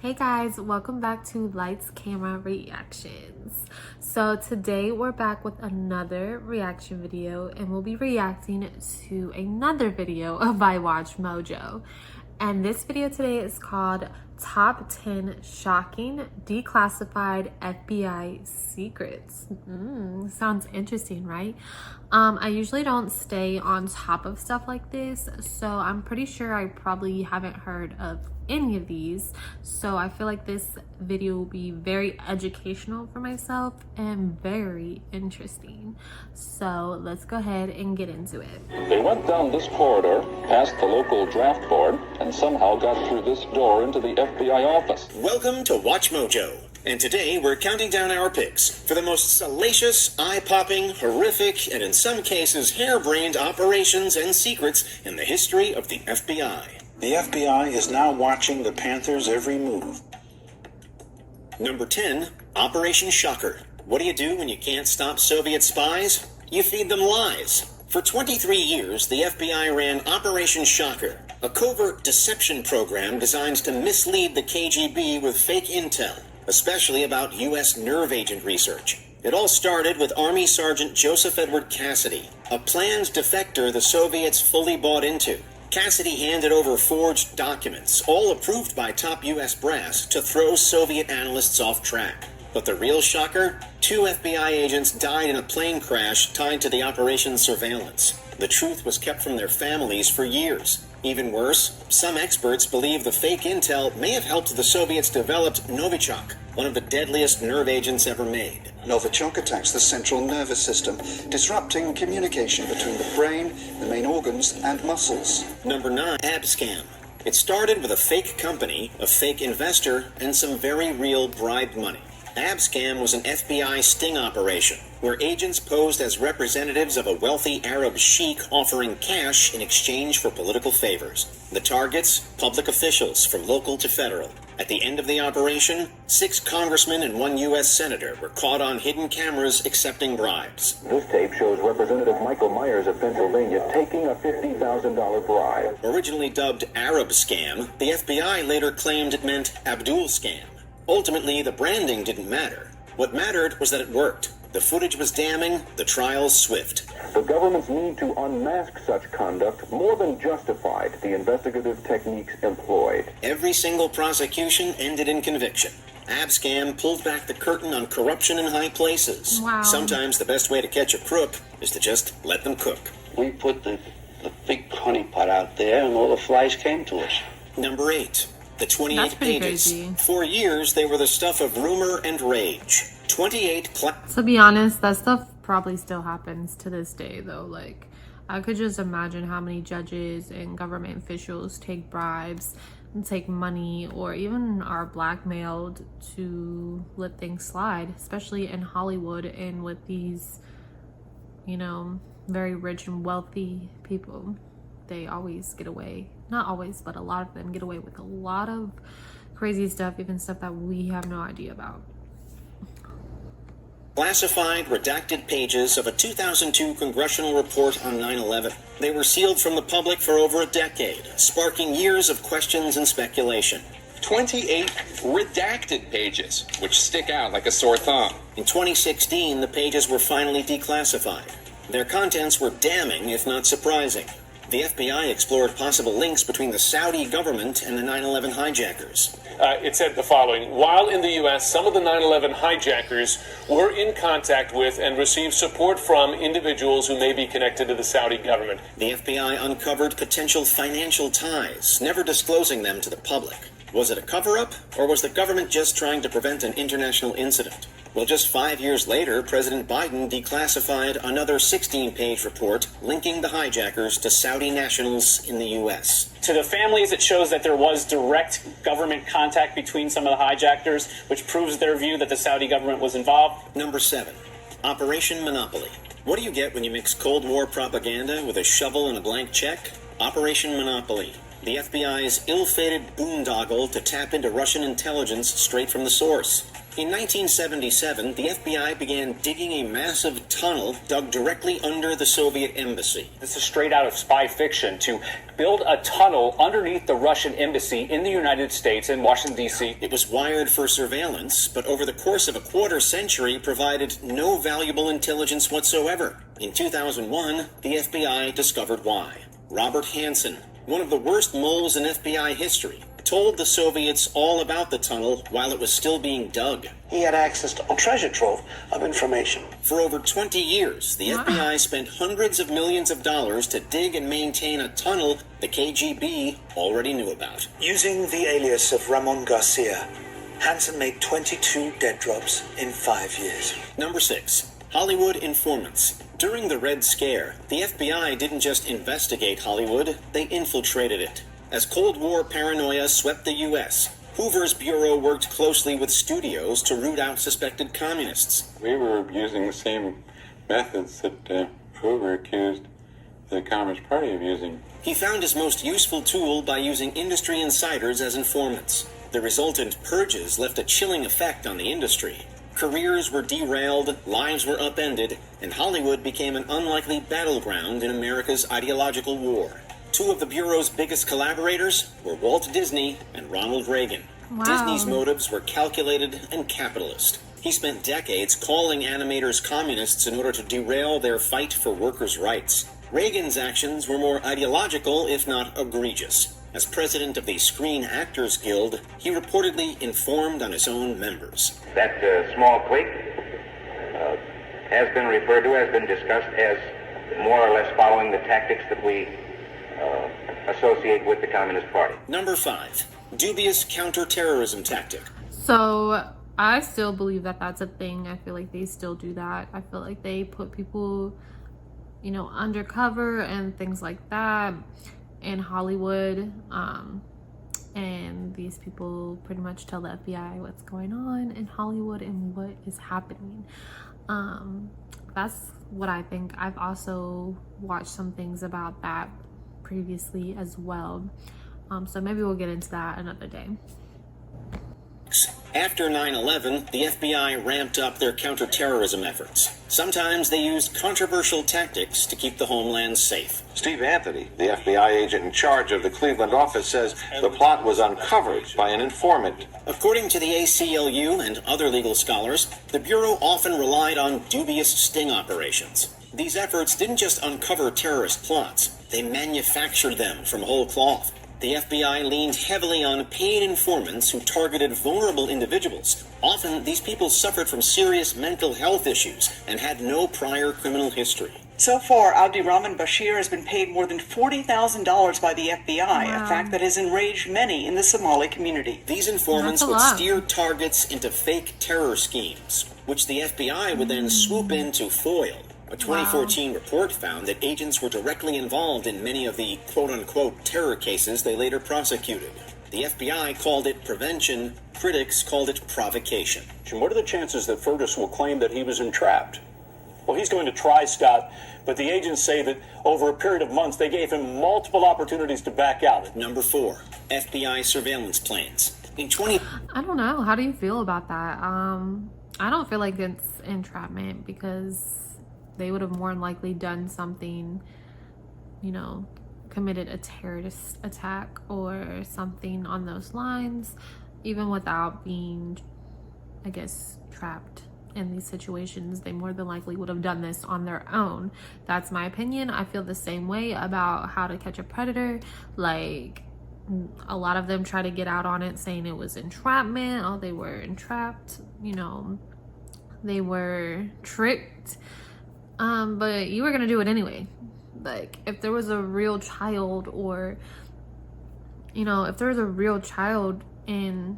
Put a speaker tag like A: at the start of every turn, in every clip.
A: Hey guys, welcome back to Lights Camera Reactions. So today we're back with another reaction video and we'll be reacting to another video by Watch Mojo. And this video today is called Top 10 Shocking Declassified FBI Secrets. Sounds interesting, right? I usually don't stay on top of stuff like this, so I'm pretty sure I probably haven't heard of any of these. So I feel like this video will be very educational for myself and very interesting. So let's go ahead and get into it.
B: They went down this corridor, past the local draft board, and somehow got through this door into the FBI office.
C: Welcome to Watch Mojo. And today we're counting down our picks for the most salacious, eye-popping, horrific, and in some cases harebrained operations and secrets in the history of the FBI.
D: The FBI is now watching the Panthers' every move.
C: Number 10, Operation Shocker. What do you do when you can't stop Soviet spies? You feed them lies. For 23 years, the FBI ran Operation Shocker, a covert deception program designed to mislead the KGB with fake intel, especially about U.S. nerve agent research. It all started with Army Sergeant Joseph Edward Cassidy, a planned defector the Soviets fully bought into. Cassidy handed over forged documents, all approved by top U.S. brass, to throw Soviet analysts off track. But the real shocker? 2 FBI agents died in a plane crash tied to the operation's surveillance. The truth was kept from their families for years. Even worse, some experts believe the fake intel may have helped the Soviets develop Novichok, one of the deadliest nerve agents ever made.
D: Novichok attacks the central nervous system, disrupting communication between the brain, the main organs, and muscles.
C: Number 9, Abscam. It started with a fake company, a fake investor, and some very real bribed money. Abscam was an FBI sting operation, where agents posed as representatives of a wealthy Arab sheik offering cash in exchange for political favors. The targets, public officials from local to federal. At the end of the operation, 6 congressmen and 1 U.S. senator were caught on hidden cameras accepting bribes.
B: This tape shows Representative Michael Myers of Pennsylvania taking a $50,000 bribe.
C: Originally dubbed Arab Scam, the FBI later claimed it meant Abdul Scam. Ultimately, the branding didn't matter. What mattered was that it worked. The footage was damning, the trials swift.
B: The government's need to unmask such conduct more than justified the investigative techniques employed.
C: Every single prosecution ended in conviction. Abscam pulled back the curtain on corruption in high places.
A: Wow.
C: Sometimes the best way to catch a crook is to just let them cook.
E: We put the big honeypot out there and all the flies came to us.
C: Number 8. The 28
A: That's pretty
C: pages.
A: crazy.
C: For years, they were the stuff of rumor and rage. 28
A: To be honest, that stuff probably still happens to this day though. Like, I could just imagine how many judges and government officials take bribes and take money or even are blackmailed to let things slide, especially in Hollywood and with these, very rich and wealthy people. They always get away, not always, but a lot of them get away with a lot of crazy stuff, even stuff that we have no idea about.
C: Classified, redacted pages of a 2002 congressional report on 9/11. They were sealed from the public for over a decade, sparking years of questions and speculation.
F: 28 redacted pages, which stick out like a sore thumb.
C: In 2016, the pages were finally declassified. Their contents were damning, if not surprising. The FBI explored possible links between the Saudi government and the 9/11 hijackers.
G: It said the following: while in the U.S., some of the 9/11 hijackers were in contact with and received support from individuals who may be connected to the Saudi government.
C: The FBI uncovered potential financial ties, never disclosing them to the public. Was it a cover-up, or was the government just trying to prevent an international incident? Well, just 5 years later, President Biden declassified another 16-page report linking the hijackers to Saudi nationals in the U.S.
H: To the families, it shows that there was direct government contact between some of the hijackers, which proves their view that the Saudi government was involved.
C: Number 7, Operation Monopoly. What do you get when you mix Cold War propaganda with a shovel and a blank check? Operation Monopoly. the FBI's ill-fated boondoggle to tap into Russian intelligence straight from the source. In 1977, the FBI began digging a massive tunnel dug directly under the Soviet embassy.
H: This is straight out of spy fiction, to build a tunnel underneath the Russian embassy in the United States in Washington, D.C.
C: It was wired for surveillance, but over the course of a quarter century provided no valuable intelligence whatsoever. In 2001, the FBI discovered why. Robert Hansen, one of the worst moles in FBI history, told the Soviets all about the tunnel while it was still being dug.
E: He had access to a treasure trove of information.
C: For over 20 years, the FBI spent hundreds of millions of dollars to dig and maintain a tunnel the KGB already knew about.
I: Using the alias of Ramon Garcia, Hansen made 22 dead drops in 5 years.
C: Number 6. Hollywood informants. During the Red Scare, the FBI didn't just investigate Hollywood, they infiltrated it. As Cold War paranoia swept the U.S., Hoover's bureau worked closely with studios to root out suspected communists.
J: We were using the same methods that Hoover accused the Communist Party of using.
C: He found his most useful tool by using industry insiders as informants. The resultant purges left a chilling effect on the industry. Careers were derailed, lives were upended, and Hollywood became an unlikely battleground in America's ideological war. Two of the Bureau's biggest collaborators were Walt Disney and Ronald Reagan.
A: Wow.
C: Disney's motives were calculated and capitalist. He spent decades calling animators communists in order to derail their fight for workers' rights. Reagan's actions were more ideological, if not egregious. As president of the Screen Actors Guild, he reportedly informed on his own members.
K: That small clique has been referred to, has been discussed as more or less following the tactics that we associate with the Communist Party.
C: Number 5. Dubious counterterrorism tactic.
A: So I still believe that that's a thing. I feel like they still do that. I feel like they put people, undercover and things like that in Hollywood. And these people pretty much tell the FBI what's going on in Hollywood and what is happening. That's what I think. I've also watched some things about that previously as well. So maybe we'll get into that another day.
C: After 9/11, the FBI ramped up their counterterrorism efforts. Sometimes they used controversial tactics to keep the homeland safe.
L: Steve Anthony, the FBI agent in charge of the Cleveland office, says the plot was uncovered by an informant.
C: According to the ACLU and other legal scholars, the Bureau often relied on dubious sting operations. These efforts didn't just uncover terrorist plots, they manufactured them from whole cloth. The FBI leaned heavily on paid informants who targeted vulnerable individuals. Often, these people suffered from serious mental health issues and had no prior criminal history.
M: So far, Abdirahman Bashir has been paid more than $40,000 by the FBI, a fact that has enraged many in the Somali community.
C: These informants would steer targets into fake terror schemes, which the FBI would then swoop in to foil. A 2014 report found that agents were directly involved in many of the quote-unquote terror cases they later prosecuted. The FBI called it prevention, critics called it provocation.
N: What are the chances that Fergus will claim that he was entrapped? Well, he's going to try, Scott, but the agents say that over a period of months they gave him multiple opportunities to back out.
C: Number 4, FBI surveillance planes.
A: I don't know. How do you feel about that? I don't feel like it's entrapment because they would have more than likely done something, committed a terrorist attack or something on those lines, even without being, I guess, trapped in these situations. They more than likely would have done this on their own. That's my opinion. I feel the same way about How to Catch a Predator. Like, a lot of them try to get out on it saying it was entrapment. Oh, they were entrapped, they were tricked. But you were gonna do it anyway. Like, if there was a real child, or if there was a real child in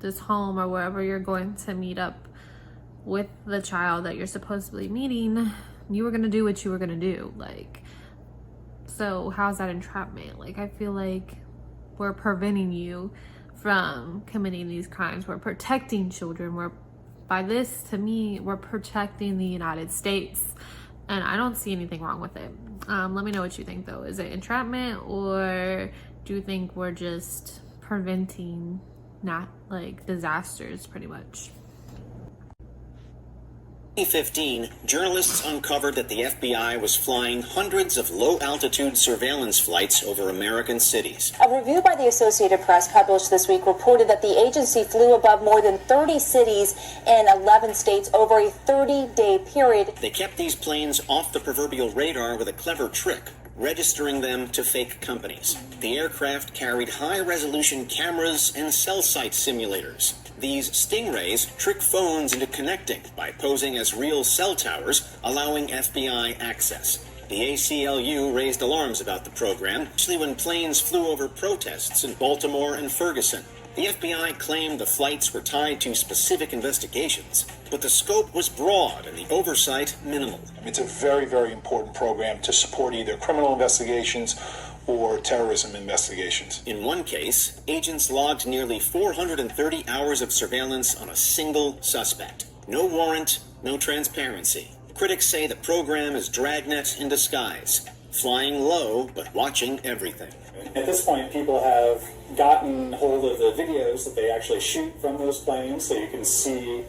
A: this home or wherever you're going to meet up with the child that you're supposedly meeting, you were gonna do what you were gonna do. Like, so how's that entrapment? Like, I feel like we're preventing you from committing these crimes. We're protecting children. By this, to me, we're protecting the United States, and I don't see anything wrong with it. Let me know what you think though. Is it entrapment, or do you think we're just preventing not like disasters pretty much?
C: 2015, journalists uncovered that the FBI was flying hundreds of low-altitude surveillance flights over American cities.
O: A review by the Associated Press published this week reported that the agency flew above more than 30 cities in 11 states over a 30-day period.
C: They kept these planes off the proverbial radar with a clever trick, registering them to fake companies. The aircraft carried high-resolution cameras and cell site simulators. These stingrays trick phones into connecting by posing as real cell towers, allowing FBI access. The ACLU raised alarms about the program, especially when planes flew over protests in Baltimore and Ferguson. The FBI claimed the flights were tied to specific investigations, but the scope was broad and the oversight minimal.
P: It's a very, very important program to support either criminal investigations or terrorism investigations.
C: In one case, agents logged nearly 430 hours of surveillance on a single suspect. No warrant, no transparency. Critics say the program is Dragnet in disguise, flying low but watching everything.
N: At this point, people have gotten hold of the videos that they actually shoot from those planes, so you can see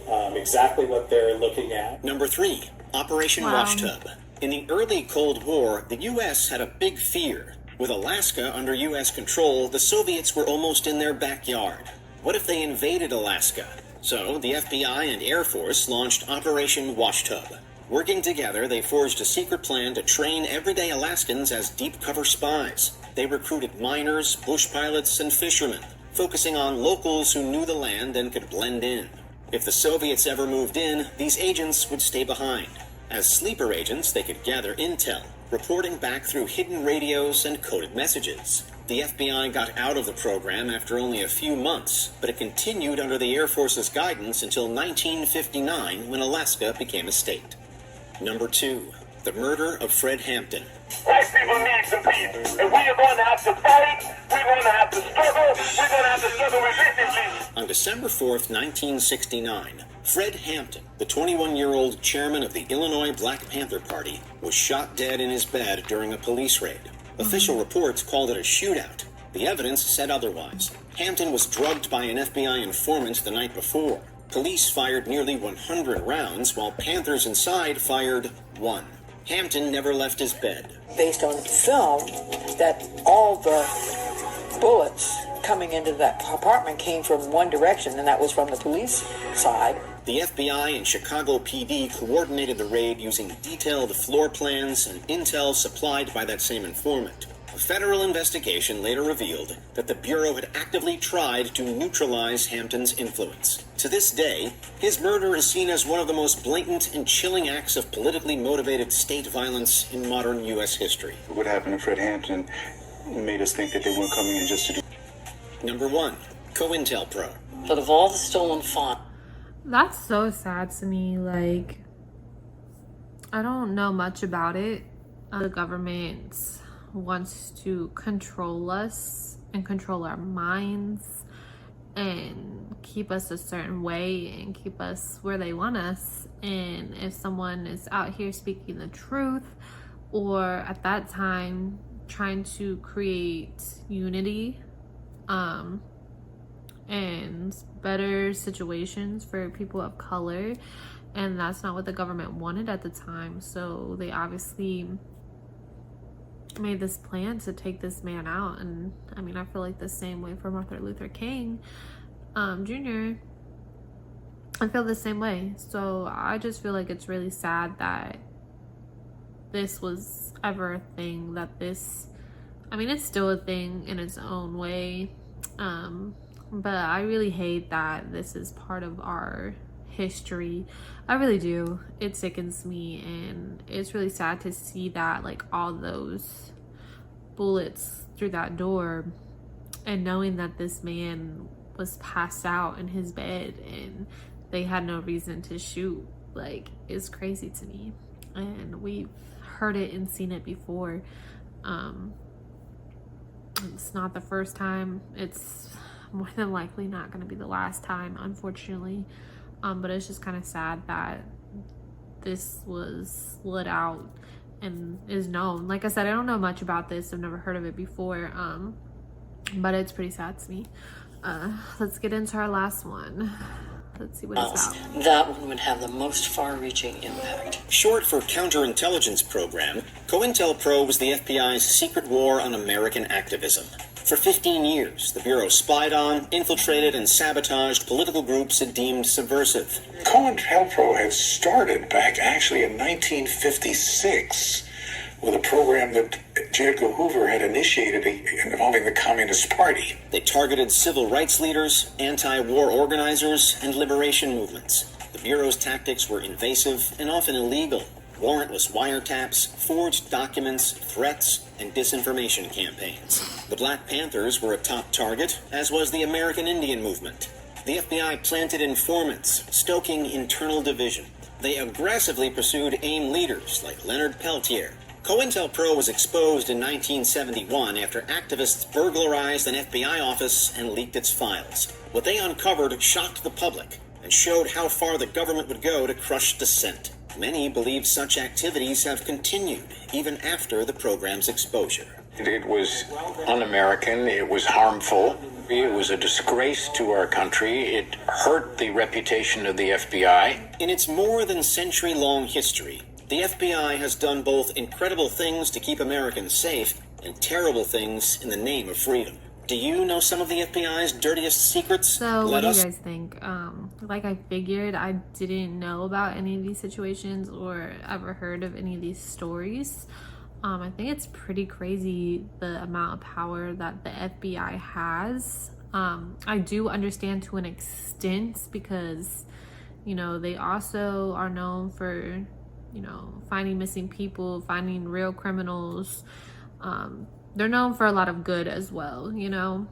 N: exactly what they're looking at.
C: Number 3, Operation Washtub. In the early Cold War, the U.S. had a big fear. With Alaska under U.S. control, the Soviets were almost in their backyard. What if they invaded Alaska? So, the FBI and Air Force launched Operation Washtub. Working together, they forged a secret plan to train everyday Alaskans as deep cover spies. They recruited miners, bush pilots, and fishermen, focusing on locals who knew the land and could blend in. If the Soviets ever moved in, these agents would stay behind. As sleeper agents, they could gather intel, reporting back through hidden radios and coded messages. The FBI got out of the program after only a few months, but it continued under the Air Force's guidance until 1959, when Alaska became a state. Number 2, the murder of Fred Hampton.
Q: White people need some peace, and we are going to have to fight, we're going to have to struggle, we're going to have to struggle relentlessly.
C: On December 4th, 1969, Fred Hampton, the 21-year-old chairman of the Illinois Black Panther Party, was shot dead in his bed during a police raid. Official reports called it a shootout. The evidence said otherwise. Hampton was drugged by an FBI informant the night before. Police fired nearly 100 rounds, while Panthers inside fired 1. Hampton never left his bed.
R: Based on film, that all the bullets coming into that apartment came from one direction, and that was from the police side.
C: The FBI and Chicago PD coordinated the raid using detailed floor plans and intel supplied by that same informant. A federal investigation later revealed that the Bureau had actively tried to neutralize Hampton's influence. To this day, his murder is seen as one of the most blatant and chilling acts of politically motivated state violence in modern U.S. history.
P: What happened to Fred Hampton made us think that they weren't coming in just to do...
C: Number 1, COINTELPRO.
S: But of all the stolen funds...
A: That's so sad to me. Like, I don't know much about it. The government wants to control us and control our minds and keep us a certain way and keep us where they want us. And if someone is out here speaking the truth, or at that time trying to create unity and better situations for people of color, and that's not what the government wanted at the time, so they obviously made this plan to take this man out. And I mean, I feel like the same way for Martin Luther King Jr. I feel the same way. So I just feel like it's really sad that this was ever a thing, that this, I mean, it's still a thing in its own way, but I really hate that this is part of our history. I really do. It sickens me, and it's really sad to see that, like, all those bullets through that door, and knowing that this man was passed out in his bed and they had no reason to shoot, like, it's crazy to me. And we've heard it and seen it before. It's not the first time. It's more than likely not going to be the last time, unfortunately. But it's just kind of sad that this was let out and is known. Like I said, I don't know much about this. I've never heard of it before, but it's pretty sad to me. Let's get into our last one. Let's see what it's about.
S: That one would have the most far-reaching impact.
C: Short for Counterintelligence Program, COINTELPRO was the FBI's secret war on American activism. For 15 years, the Bureau spied on, infiltrated, and sabotaged political groups it deemed subversive.
P: COINTELPRO had started back actually in 1956 with a program that J. Edgar Hoover had initiated involving the Communist Party.
C: They targeted civil rights leaders, anti-war organizers, and liberation movements. The Bureau's tactics were invasive and often illegal. Warrantless wiretaps, forged documents, threats, and disinformation campaigns. The Black Panthers were a top target, as was the American Indian movement. The FBI planted informants, stoking internal division. They aggressively pursued AIM leaders like Leonard Peltier. COINTELPRO was exposed in 1971 after activists burglarized an FBI office and leaked its files. What they uncovered shocked the public and showed how far the government would go to crush dissent. Many believe such activities have continued even after the program's exposure.
T: It was un-American, it was harmful, it was a disgrace to our country, it hurt the reputation of the FBI.
C: In its more than century-long history, the FBI has done both incredible things to keep Americans safe and terrible things in the name of freedom. Do you know some of the FBI's dirtiest secrets?
A: So what do you guys think? Like I figured, I didn't know about any of these situations or ever heard of any of these stories. I think it's pretty crazy the amount of power that the FBI has. I do understand to an extent because, you know, they also are known for, you know, finding missing people, finding real criminals. They're known for a lot of good as well, you know.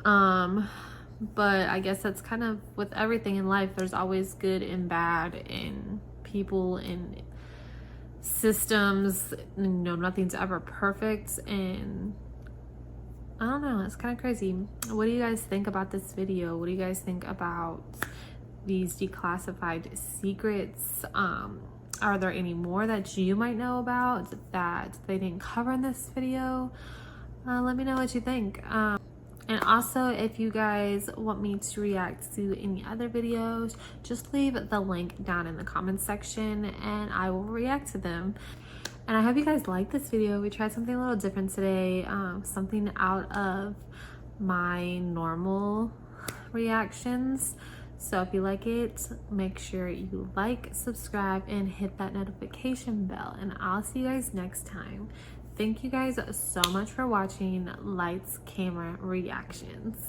A: But I guess that's kind of with everything in life. There's always good and bad in people and systems. You know, nothing's ever perfect, and I don't know, it's kind of crazy. What do you guys think about this video? What do you guys think about these declassified secrets? Are there any more that you might know about that they didn't cover in this video? Let me know what you think. And also, if you guys want me to react to any other videos, just leave the link down in the comments section and I will react to them. And I hope you guys like this video. We tried something a little different today, something out of my normal reactions. So if you like it, make sure you like, subscribe, and hit that notification bell. And I'll see you guys next time. Thank you guys so much for watching Lights, Camera, Reactions.